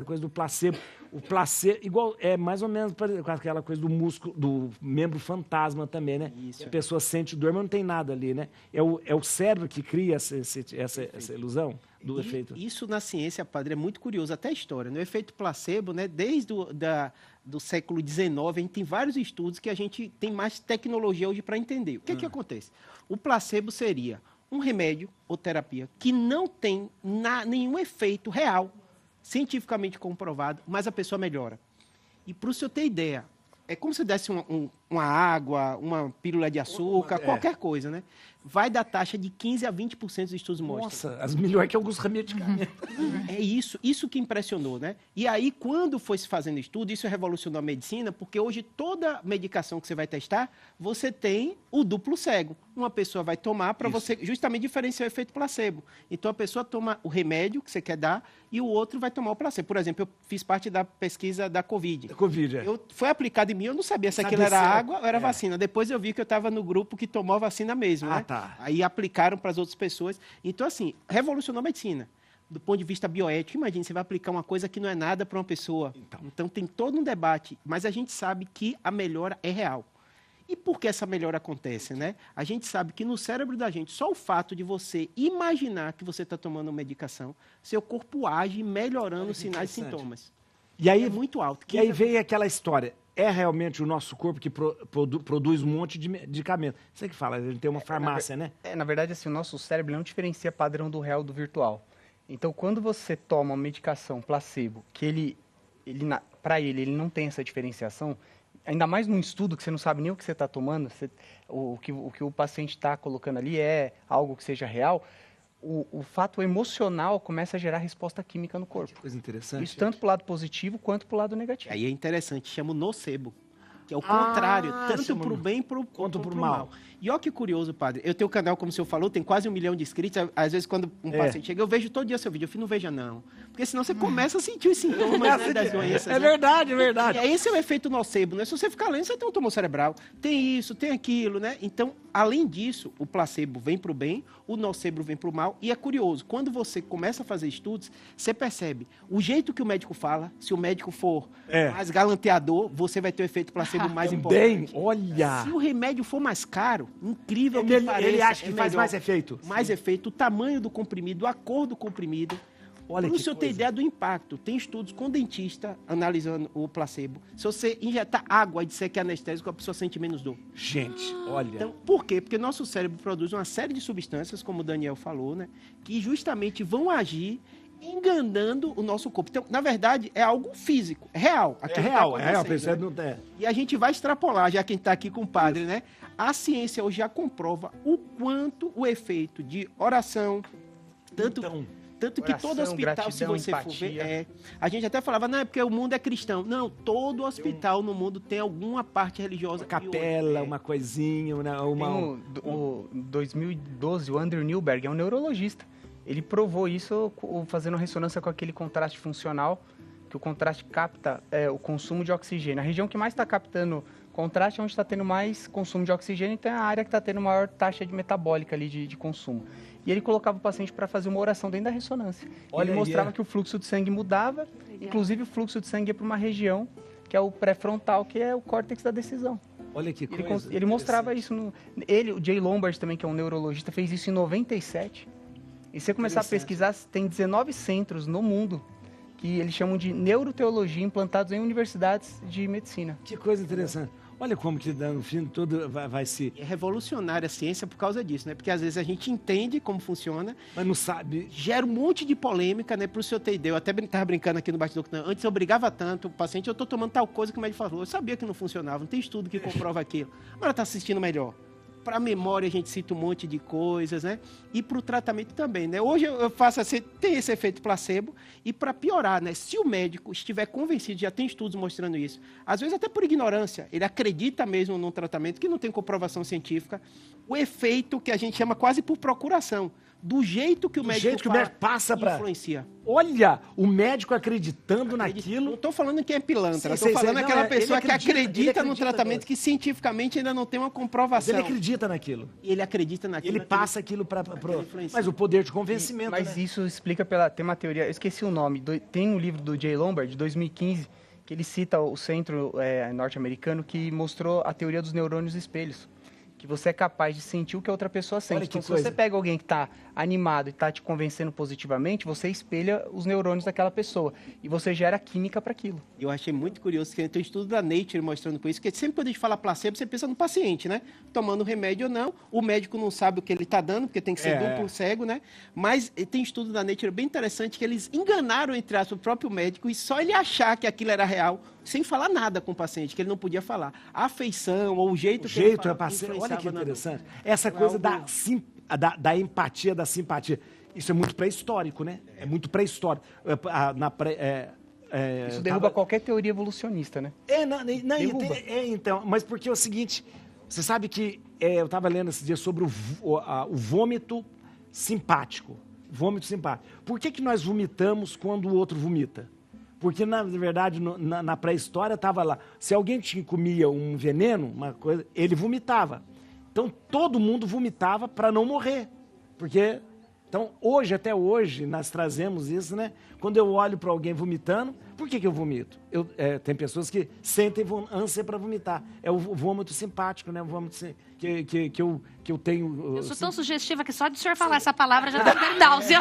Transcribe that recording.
coisa do placebo. O placebo, igual, é mais ou menos com aquela coisa do músculo, do membro fantasma também, né? Isso. A pessoa sente dor, mas não tem nada ali, né? É o cérebro que cria essa ilusão do efeito. Isso na ciência, padre, é muito curioso, até a história, né? O efeito placebo, né? Desde do século XIX, a gente tem vários estudos que a gente tem mais tecnologia hoje para entender. O que acontece? O placebo seria um remédio ou terapia que não tem nenhum efeito real, cientificamente comprovado, mas a pessoa melhora. E para o senhor ter ideia, é como se desse uma água, uma pílula de açúcar, qualquer coisa, né? Vai da taxa de 15% a 20% dos estudos mostram. Nossa, as melhores que alguns medicamentos. É isso que impressionou, né? E aí, quando foi se fazendo estudo, isso revolucionou a medicina, porque hoje toda medicação que você vai testar, você tem o duplo cego. Uma pessoa vai tomar para você justamente diferenciar o efeito placebo. Então, a pessoa toma o remédio que você quer dar e o outro vai tomar o placebo. Por exemplo, eu fiz parte da pesquisa da Covid. Foi aplicado em mim, eu não sabia se aquilo era água ou era vacina. Depois eu vi que eu estava no grupo que tomou a vacina mesmo, né? Tá. Aí aplicaram para as outras pessoas. Então, assim, revolucionou a medicina. Do ponto de vista bioético, imagine, você vai aplicar uma coisa que não é nada para uma pessoa. Então, tem todo um debate, mas a gente sabe que a melhora é real. E por que essa melhora acontece, né? A gente sabe que no cérebro da gente, só o fato de você imaginar que você está tomando uma medicação, seu corpo age melhorando os sinais e sintomas. E aí é muito alto. E aí veio aquela história. É realmente o nosso corpo que produz um monte de medicamento. Você que fala, a gente tem uma farmácia, né? Na verdade, assim, o nosso cérebro não diferencia padrão do real do virtual. Então, quando você toma uma medicação placebo, que para ele não tem essa diferenciação, ainda mais num estudo que você não sabe nem o que você está tomando, o que o paciente está colocando ali é algo que seja real, o fato emocional começa a gerar resposta química no corpo. Que coisa interessante. Isso tanto para o lado positivo quanto para o lado negativo. Aí é interessante, chama o nocebo, que é o contrário, tanto para o bem quanto para o mal. E olha que curioso, padre, eu tenho um canal, como o senhor falou, tem quase 1 milhão de inscritos, às vezes quando um paciente chega, eu vejo todo dia seu vídeo, eu falei, não veja não, porque senão você começa a sentir os sintomas, né, das doenças. É verdade, é verdade. E esse é o efeito nocebo, né? Se você ficar lendo, você tem um tumor cerebral, tem isso, tem aquilo, né? Então, além disso, o placebo vem para o bem, o nocebo vem para o mal, e é curioso, quando você começa a fazer estudos, você percebe o jeito que o médico fala, se o médico for mais galanteador, você vai ter o efeito placebo mais importante. Olha! Se o remédio for mais caro, incrível que pareça, ele acha que faz mais efeito. Mais efeito, o tamanho do comprimido, a cor do comprimido. Olha, para o senhor ter ideia do impacto, tem estudos com dentista analisando o placebo. Se você injetar água e disser que é anestésico, a pessoa sente menos dor. Gente, olha. Então, por quê? Porque nosso cérebro produz uma série de substâncias, como o Daniel falou, né, que justamente vão agir enganando o nosso corpo. Então, na verdade, é algo físico, é real. É real. Né? E a gente vai extrapolar, já quem está aqui com o padre, né? A ciência hoje já comprova o quanto o efeito de oração, tanto que todo hospital, gratidão, se você for ver, a gente até falava, não, é porque o mundo é cristão. Não, todo hospital no mundo tem alguma parte religiosa. Uma capela, uma coisinha, Em 2012, o Andrew Newberg é um neurologista. Ele provou isso fazendo ressonância com aquele contraste funcional, que o contraste capta o consumo de oxigênio. A região que mais está captando contraste é onde está tendo mais consumo de oxigênio, então é a área que está tendo maior taxa de metabólica ali de consumo. E ele colocava o paciente para fazer uma oração dentro da ressonância. Ele mostrava que o fluxo de sangue mudava, inclusive o fluxo de sangue ia para uma região que é o pré-frontal, que é o córtex da decisão. Olha que coisa. Ele mostrava isso. O Jay Lombard também, que é um neurologista, fez isso em 97. E se você começar a pesquisar, tem 19 centros no mundo que eles chamam de neuroteologia implantados em universidades de medicina. Que coisa interessante. Olha como que no fim tudo vai se... É revolucionária a ciência por causa disso, né? Porque às vezes a gente entende como funciona, mas não sabe. Gera um monte de polêmica, né? Para o senhor ter ideia. Eu até estava brincando aqui no bastidor. Antes eu brigava tanto, o paciente, eu estou tomando tal coisa que o médico falou. Eu sabia que não funcionava, não tem estudo que comprova aquilo. Agora está assistindo melhor. Para a memória a gente cita um monte de coisas, né? E para o tratamento também, né? Hoje eu faço assim, tem esse efeito placebo, e para piorar, né? Se o médico estiver convencido, já tem estudos mostrando isso, às vezes até por ignorância, ele acredita mesmo num tratamento que não tem comprovação científica, o efeito que a gente chama quase por procuração. do jeito que o médico jeito que o médico passa pra... influencia. Olha, o médico acreditando Não naquilo. estou falando que é pilantra, Sim, estou falando não, aquela ele pessoa que acredita acredita no mesmo. tratamento que cientificamente ainda não tem uma Mas comprovação. ele acredita naquilo. E ele acredita naquilo. Ele passa aquilo para influencia. Mas o poder de convencimento, Mas né? isso explica tem uma teoria, eu esqueci o nome, tem um livro do Jay Lombard, de 2015, que ele cita o centro norte-americano que mostrou a teoria dos neurônios espelhos. Que você é capaz de sentir o que a outra pessoa sente. Olha que Então, se coisa. você pega alguém que está animado e está te convencendo positivamente, você espelha os neurônios daquela pessoa. E você gera química para aquilo. Eu achei muito curioso que tem um estudo da Nature mostrando com isso, que sempre quando a gente fala placebo, você pensa no paciente, né? Tomando remédio ou não, o médico não sabe o que ele está dando, porque tem que ser duplo cego, né? Mas tem estudo da Nature bem interessante que eles enganaram, entre aspas, o próprio médico e só ele achar que aquilo era real, sem falar nada com o paciente, que ele não podia falar. A afeição ou o jeito que ele falava, Olha que interessante. influenciava Essa coisa algo- da empatia, da simpatia. Isso é muito pré-histórico, né? É muito pré-histórico. Isso derruba qualquer teoria evolucionista, né? Derruba. Então, mas porque é o seguinte, você sabe que eu estava lendo esse dia sobre o vômito simpático. Vômito simpático. Por que nós vomitamos quando o outro vomita? Porque, na verdade, na pré-história estava lá, se alguém comia um veneno, uma coisa, ele vomitava. Então, todo mundo vomitava para não morrer. Porque, então, até hoje, nós trazemos isso, né? Quando eu olho para alguém vomitando, por que eu vomito? Tem pessoas que sentem ânsia para vomitar. É o vômito simpático, né? O vômito que eu tenho... Eu sou tão sugestiva que só de o senhor falar essa palavra já dá náusea.